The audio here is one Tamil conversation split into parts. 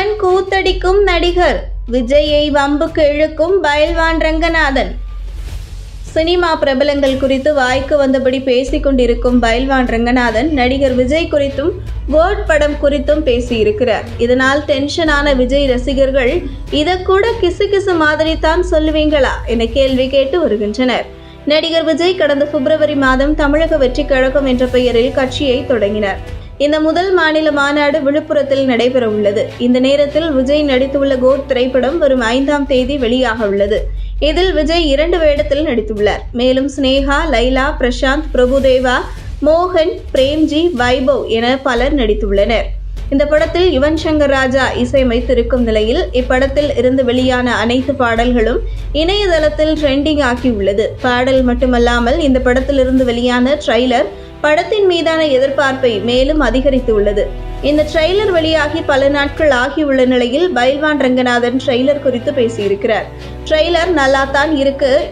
பெண்களுடன் கூத்தடிக்கும் நடிகர், விஜயை வம்புக்கு இழுக்கும் பயில்வான் ரங்கநாதன். சினிமா பிரபலங்கள் குறித்து வாய்க்கு வந்தபடி பேசிக் கொண்டிருக்கும் பயில்வான் ரங்கநாதன் நடிகர் விஜய் குறித்தும் கோட் படம் குறித்தும் பேசியிருக்கிறார். இதனால் டென்ஷனான விஜய் ரசிகர்கள் இதை கூட கிசு மாதிரி தான் சொல்லுவீங்களா என கேள்வி கேட்டு வருகின்றனர். நடிகர் விஜய் கடந்த பிப்ரவரி மாதம் தமிழக வெற்றி கழகம் என்ற பெயரில் கட்சியை தொடங்கினார். இந்த முதல் மாநில மாநாடு விழுப்புரத்தில் நடைபெற உள்ளது. இந்த நேரத்தில் விஜய் நடித்துள்ள கோட் திரைப்படம் வரும் 5ஆம் தேதி வெளியாக உள்ளது. இதில் விஜய் 2 வேடத்தில் நடித்துள்ளார். மேலும் ஸ்னேகா, லைலா, பிரசாந்த், பிரபுதேவா, மோகன், பிரேம்ஜி, வைபவ் என பலர் நடித்துள்ளனர். இந்த படத்தில் யுவன் சங்கர் ராஜா இசையமைத்திருக்கும் நிலையில் இப்படத்தில் இருந்து வெளியான அனைத்து பாடல்களும் இணையதளத்தில் ட்ரெண்டிங் ஆகியுள்ளது. பாடல் மட்டுமல்லாமல் இந்த படத்திலிருந்து வெளியான ட்ரைலர் படத்தின் மீதான எதிர்பார்ப்பை மேலும் அதிகரித்துள்ளது. இந்த ட்ரெய்லர் வெளியாகி பல நாட்கள் ஆகியுள்ள நிலையில் பயில்வான் ரங்கநாதன் ட்ரெய்லர் குறித்து பேசியிருக்கிறார். ட்ரெய்லர் நல்லாத்தான்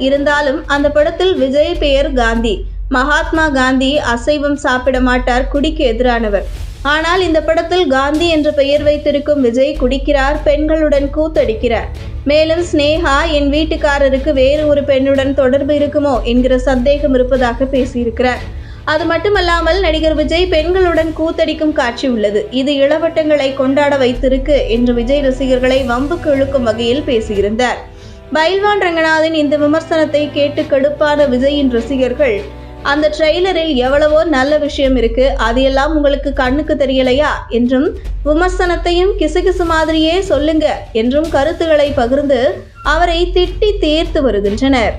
இருந்தாலும் அந்த படத்தில் விஜய் பெயர் காந்தி. மகாத்மா காந்தி அசைவம் சாப்பிட மாட்டார், குடிக்கு எதிரானவர். ஆனால் இந்த படத்தில் காந்தி என்ற பெயர் வைத்திருக்கும் விஜய் குடிக்கிறார், பெண்களுடன் கூத்தடிக்கிறார். மேலும் ஸ்னேகா, என் வீட்டுக்காரருக்கு வேறு ஒரு பெண்ணுடன் தொடர்பு இருக்குமோ என்கிற சந்தேகம் இருப்பதாக பேசியிருக்கிறார். அது மட்டுமல்லாமல் நடிகர் விஜய் பெண்களுடன் கூத்தடிக்கும் காட்சி உள்ளது. இது இளவட்டங்களை கொண்டாட வைத்திருக்கு என்று விஜய் ரசிகர்களை வம்புக்கு இழுக்கும் வகையில் பேசியிருந்தார். பயில்வான் ரங்கநாதன் இந்த விமர்சனத்தை கேட்டு கடுப்பான விஜயின் ரசிகர்கள், அந்த ட்ரெய்லரில் எவ்வளவோ நல்ல விஷயம் இருக்கு, அது எல்லாம் உங்களுக்கு கண்ணுக்கு தெரியலையா என்றும், விமர்சனத்தையும் கிசுகிசு மாதிரியே சொல்லுங்க என்றும் கருத்துக்களை பகிர்ந்து அவரை திட்டி தீர்த்து வருகின்றனர்.